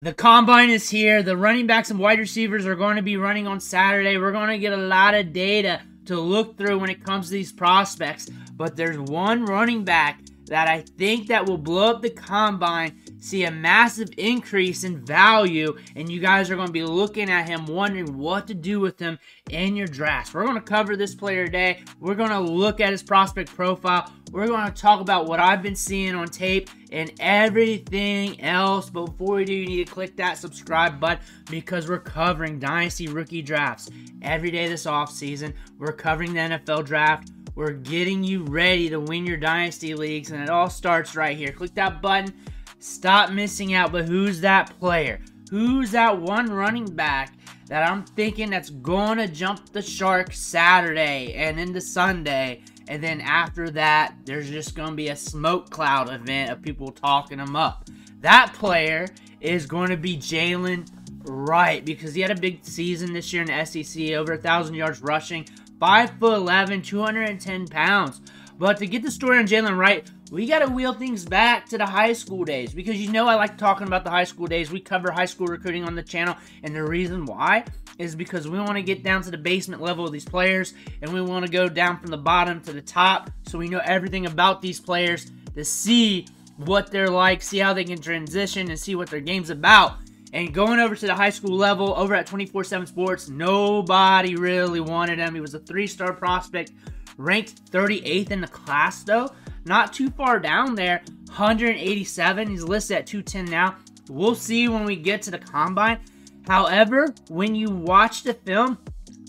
The combine is here. The running backs and wide receivers are going to be running on Saturday. We're going to get a lot of data to look through when it comes to these prospects. But there's one running back that I think that will blow up the combine, see a massive increase in value, and you guys are going to be looking at him wondering what to do with him in your drafts. We're going to cover this player today. We're going to look at his prospect profile. We're going to talk about what I've been seeing on tape and everything else. But before we do, you need to click that subscribe button because we're covering Dynasty Rookie Drafts every day this offseason. We're covering the NFL Draft. We're getting you ready to win your Dynasty Leagues, and it all starts right here. Click that button. Stop missing out. But who's that player? Who's that one running back that I'm thinking that's going to jump the shark Saturday and into Sunday? And then after that, there's just going to be a smoke cloud event of people talking him up. That player is going to be Jaylen Wright because he had a big season this year in the SEC, over 1,000 yards rushing, 5'11", 210 pounds. But to get the story on Jaylen Wright, we got to wheel things back to the high school days because you know I like talking about the high school days. We cover high school recruiting on the channel, and the reason why is because we want to get down to the basement level of these players, and we want to go down from the bottom to the top so we know everything about these players to see what they're like, see how they can transition, and see what their game's about. And going over to the high school level, over at 24/7 Sports, nobody really wanted him. He was a 3-star prospect, ranked 38th in the class, though. Not too far down there, 187. He's listed at 210 now. We'll see when we get to the combine. However, when you watch the film,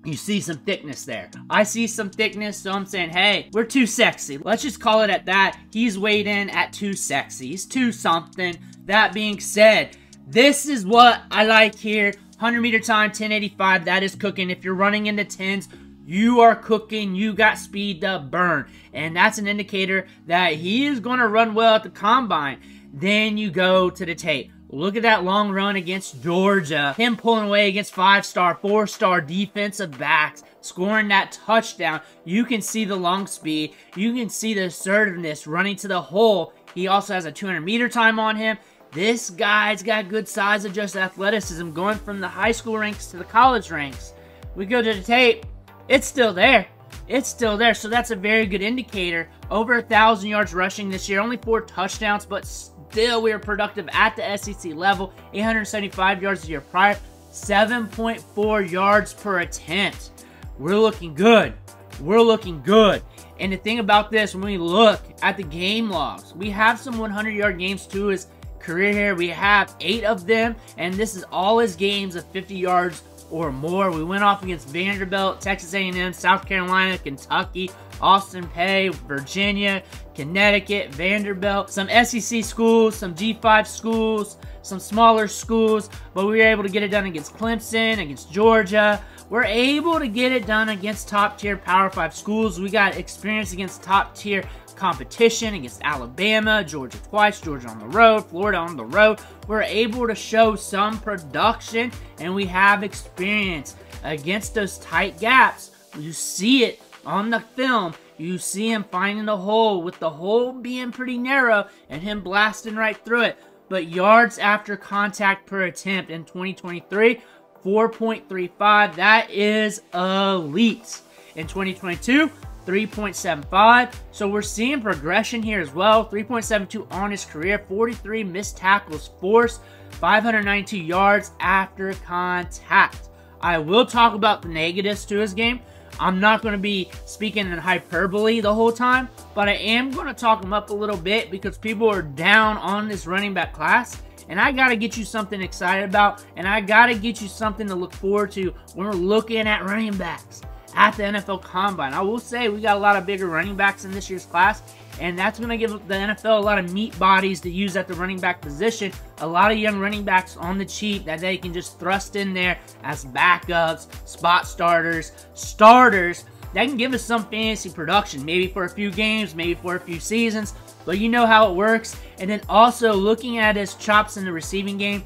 you see some thickness there. I see some thickness, so I'm saying, hey, we're too sexy. Let's just call it at that. He's weighed in at too sexy. He's too something. That being said, this is what I like here. 100-meter time, 1085. That is cooking. If you're running into 10s, you are cooking. You got speed to burn. And that's an indicator that he is going to run well at the combine. Then you go to the tape. Look at that long run against Georgia. Him pulling away against 5-star, 4-star defensive backs, scoring that touchdown. You can see the long speed. You can see the assertiveness running to the hole. He also has a 200-meter time on him. This guy's got good size, adjusted athleticism, going from the high school ranks to the college ranks. We go to the tape. It's still there. It's still there. So that's a very good indicator. Over 1,000 yards rushing this year. Only 4 touchdowns, but still we were productive at the SEC level. 875 yards the year prior. 7.4 yards per attempt. We're looking good. We're looking good. And the thing about this, when we look at the game logs, we have some 100-yard games to his career here. We have 8 of them, and this is all his games of 50 yards or more. We went off against Vanderbilt, Texas A&M, South Carolina, Kentucky, Austin Peay, Virginia, Connecticut, Vanderbilt, some SEC schools, some G5 schools, some smaller schools, but we were able to get it done against Clemson, against Georgia. We're able to get it done against top-tier Power 5 schools. We got experience against top-tier competition against Alabama, Georgia twice, Georgia on the road, Florida on the road. We're able to show some production, and we have experience against those tight gaps. You see it on the film. You see him finding the hole, with the hole being pretty narrow and him blasting right through it. But yards after contact per attempt in 2023, 4.35. That is elite. In 2022, 3.75. So we're seeing progression here as well. 3.72 on his career, 43 missed tackles forced, 592 yards after contact. I will talk about the negatives to his game. I'm not going to be speaking in hyperbole the whole time, but I am going to talk him up a little bit because people are down on this running back class. And I got to get you something excited about, and I got to get you something to look forward to when we're looking at running backs at the NFL Combine. I will say we got a lot of bigger running backs in this year's class, and that's going to give the NFL a lot of meat bodies to use at the running back position. A lot of young running backs on the cheap that they can just thrust in there as backups, spot starters, that can give us some fantasy production, maybe for a few games, maybe for a few seasons, but you know how it works. And then also looking at his chops in the receiving game,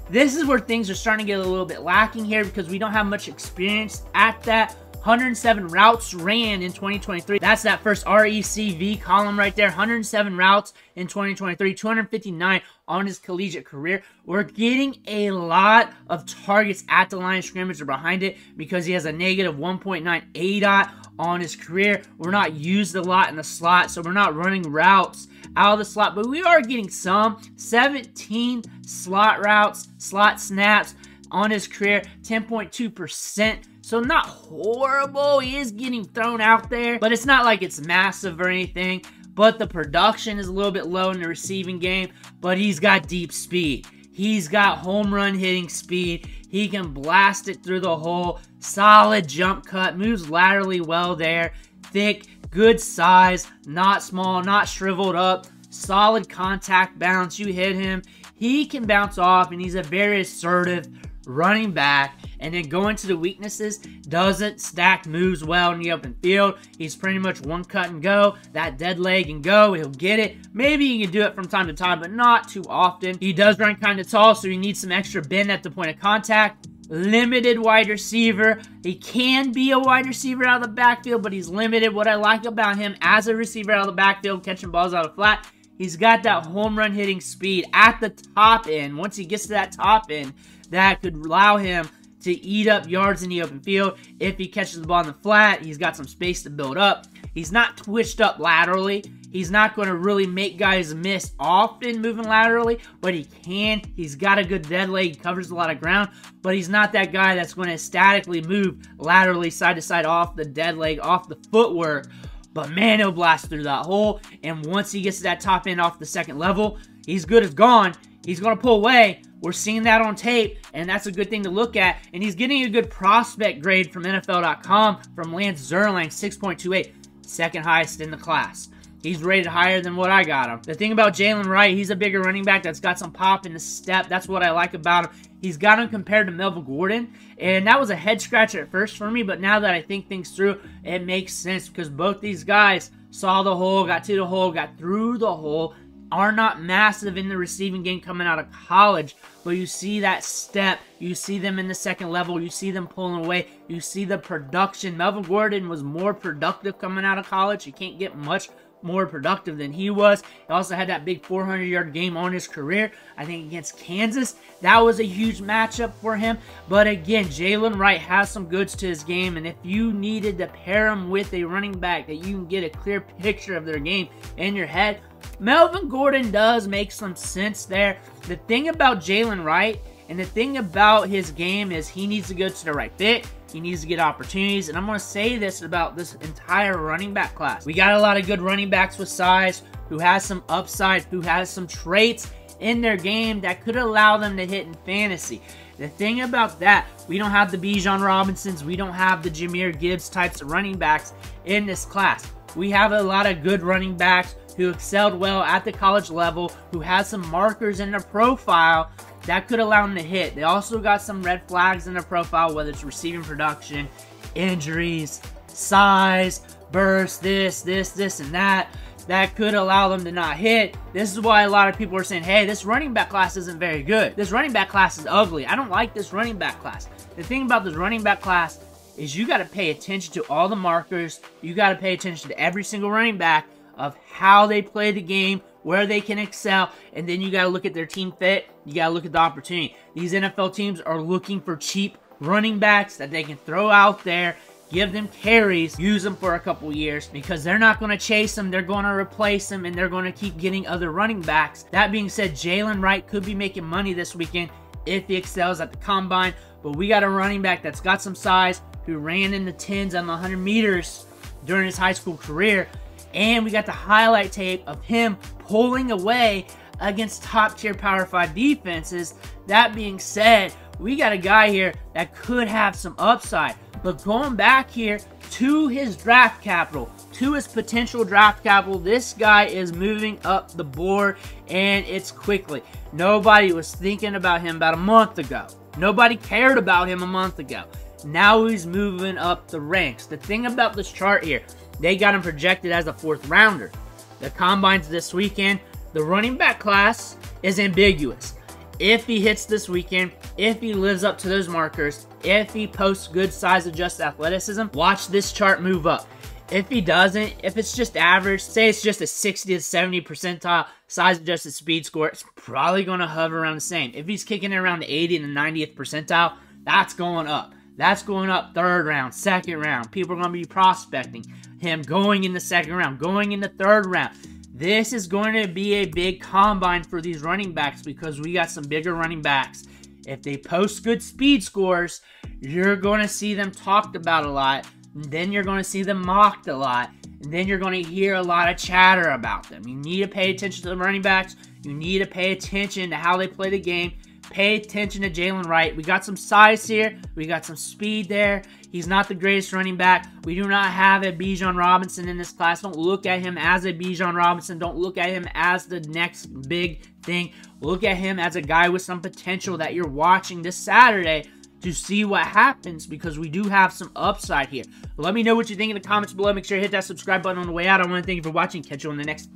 this is where things are starting to get a little bit lacking here because we don't have much experience at that 107 routes ran in 2023. That's that first RECV column right there. 107 routes in 2023, 259 on his collegiate career. We're getting a lot of targets at the line of scrimmage or behind it because he has a negative 1.9 ADOT on his career. We're not used a lot in the slot, so we're not running routes out of the slot, but we are getting some. 17 slot routes, slot snaps on his career, 10.2%. So not horrible. He is getting thrown out there, but it's not like it's massive or anything. But the production is a little bit low in the receiving game, but he's got deep speed. He's got home run hitting speed. He can blast it through the hole. Solid jump cut, moves laterally well there. Thick, good size, not small, not shriveled up. Solid contact bounce. You hit him, he can bounce off, and he's a very assertive running back. And then going to the weaknesses, doesn't stack moves well in the open field. He's pretty much one cut and go. That dead leg and go, he'll get it. Maybe he can do it from time to time, but not too often. He does run kind of tall, so he needs some extra bend at the point of contact. Limited wide receiver. He can be a wide receiver out of the backfield, but he's limited. What I like about him as a receiver out of the backfield, catching balls out of flat, he's got that home run hitting speed at the top end. Once he gets to that top end, that could allow him to eat up yards in the open field. If he catches the ball in the flat, he's got some space to build up. He's not twitched up laterally. He's not going to really make guys miss often moving laterally, but he can. He's got a good dead leg. He covers a lot of ground, but he's not that guy that's going to statically move laterally side to side off the dead leg, off the footwork. But man, he'll blast through that hole, and once he gets to that top end off the second level, he's good as gone. He's going to pull away. We're seeing that on tape, and that's a good thing to look at. And he's getting a good prospect grade from NFL.com from Lance Zierlein, 6.28, second highest in the class. He's rated higher than what I got him. The thing about Jaylen Wright, he's a bigger running back that's got some pop in the step. That's what I like about him. He's got him compared to Melvin Gordon, and that was a head scratcher at first for me, but now that I think things through, it makes sense because both these guys saw the hole, got to the hole, got through the hole, are not massive in the receiving game coming out of college, but you see that step, you see them in the second level, you see them pulling away, you see the production. Melvin Gordon was more productive coming out of college. You can't get much more productive than he was. He also had that big 400-yard game on his career, I think against Kansas. That was a huge matchup for him. But again, Jaylen Wright has some goods to his game, and if you needed to pair him with a running back that you can get a clear picture of their game in your head, Melvin Gordon does make some sense there. The thing about Jaylen Wright and the thing about his game is he needs to go to the right fit. He needs to get opportunities, and I'm going to say this about this entire running back class. We got a lot of good running backs with size, who has some upside, who has some traits in their game that could allow them to hit in fantasy. The thing about that, we don't have the Bijan Robinsons, we don't have the Jahmyr Gibbs types of running backs in this class. We have a lot of good running backs who excelled well at the college level, who has some markers in their profile that could allow them to hit. They also got some red flags in their profile, whether it's receiving production, injuries, size, burst, this, and that could allow them to not hit. This is why a lot of people are saying, hey, this running back class isn't very good. This running back class is ugly. I don't like this running back class. The thing about this running back class is you got to pay attention to all the markers. You got to pay attention to every single running back of how they play the game, where they can excel, and then you got to look at their team fit. You got to look at the opportunity. These NFL teams are looking for cheap running backs that they can throw out there, give them carries, use them for a couple years, because they're not going to chase them. They're going to replace them, and they're going to keep getting other running backs. That being said, Jaylen Wright could be making money this weekend if he excels at the combine, but we got a running back that's got some size, who ran in the 10s on the 100 meters during his high school career. And we got the highlight tape of him pulling away against top-tier Power 5 defenses. That being said, we got a guy here that could have some upside. But going back here to his draft capital, to his potential draft capital, this guy is moving up the board, and it's quickly. Nobody was thinking about him about a month ago. Nobody cared about him a month ago. Now he's moving up the ranks. The thing about this chart here, they got him projected as a 4th rounder. The combines this weekend, the running back class is ambiguous. If he hits this weekend, if he lives up to those markers, if he posts good size-adjusted athleticism, watch this chart move up. If he doesn't, if it's just average, say it's just a 60 to 70 percentile size-adjusted speed score, it's probably going to hover around the same. If he's kicking it around the 80 and the 90th percentile, that's going up. That's going up 3rd round, 2nd round. People are going to be prospecting him going in the 2nd round, going in the 3rd round. This is going to be a big combine for these running backs because we got some bigger running backs. If they post good speed scores, you're going to see them talked about a lot. And then you're going to see them mocked a lot. And then you're going to hear a lot of chatter about them. You need to pay attention to the running backs. You need to pay attention to how they play the game. Pay attention to Jaylen Wright. We got some size here. We got some speed there. He's not the greatest running back. We do not have a Bijan Robinson in this class. Don't look at him as a Bijan Robinson. Don't look at him as the next big thing. Look at him as a guy with some potential that you're watching this Saturday to see what happens, because we do have some upside here. Let me know what you think in the comments below. Make sure you hit that subscribe button on the way out. I want to thank you for watching. Catch you on the next